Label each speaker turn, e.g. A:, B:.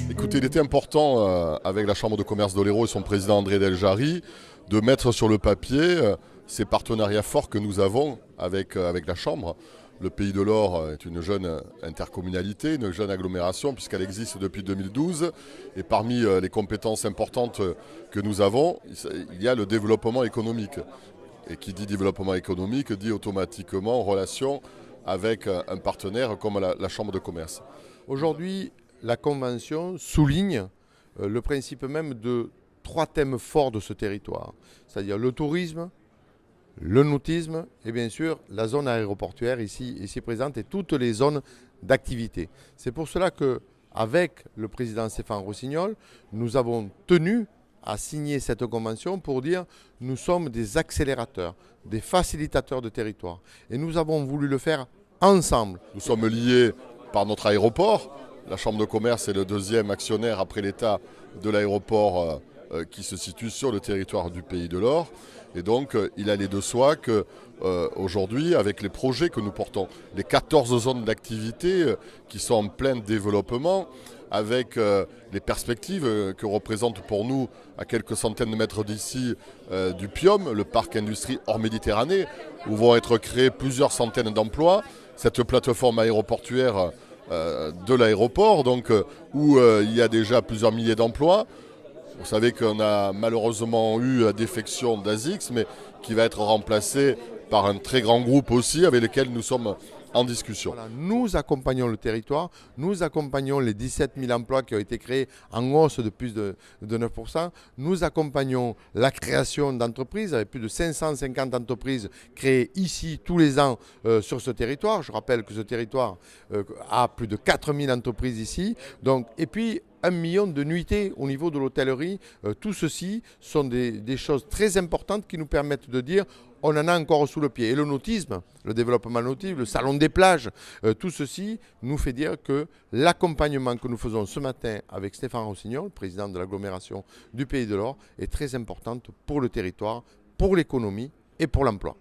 A: Écoutez, il était important, avec la Chambre de commerce d'Oléro et son président André Deljari, de mettre sur le papier ces partenariats forts que nous avons avec la Chambre. Le Pays de l'Or est une jeune intercommunalité, une jeune agglomération, puisqu'elle existe depuis 2012. Et parmi les compétences importantes que nous avons, il y a le développement économique. Et qui dit développement économique dit automatiquement relation avec un partenaire comme la Chambre de commerce.
B: Aujourd'hui, la Convention souligne le principe même de 3 thèmes forts de ce territoire, c'est-à-dire le tourisme, le nautisme et bien sûr la zone aéroportuaire ici présente et toutes les zones d'activité. C'est pour cela qu'avec le président Stéphane Rossignol, nous avons tenu à signer cette convention pour dire nous sommes des accélérateurs, des facilitateurs de territoire. Et nous avons voulu le faire ensemble.
A: Nous sommes liés par notre aéroport. La Chambre de commerce est le deuxième actionnaire après l'État de l'aéroport qui se situe sur le territoire du Pays de l'Or. Et donc, il allait de soi qu'aujourd'hui, avec les projets que nous portons, les 14 zones d'activité qui sont en plein développement, avec les perspectives que représente pour nous, à quelques centaines de mètres d'ici, du PIOM, le parc industrie hors Méditerranée, où vont être créés plusieurs centaines d'emplois, cette plateforme aéroportuaire de l'aéroport, donc où il y a déjà plusieurs milliers d'emplois. Vous savez qu'on a malheureusement eu la défection d'ASICS, mais qui va être remplacé par un très grand groupe aussi, avec lequel nous sommes en discussion.
B: Voilà, nous accompagnons le territoire, nous accompagnons les 17 000 emplois qui ont été créés en hausse de plus de 9%. Nous accompagnons la création d'entreprises, avec plus de 550 entreprises créées ici tous les ans sur ce territoire. Je rappelle que ce territoire a plus de 4 000 entreprises ici. Donc, et puis, 1 million de nuitées au niveau de l'hôtellerie. Tout ceci sont des choses très importantes qui nous permettent de dire on en a encore sous le pied. Et le nautisme, le développement nautique, le salon des plages, tout ceci nous fait dire que l'accompagnement que nous faisons ce matin avec Stéphane Rossignol, président de l'agglomération du Pays de l'Or, est très important pour le territoire, pour l'économie et pour l'emploi.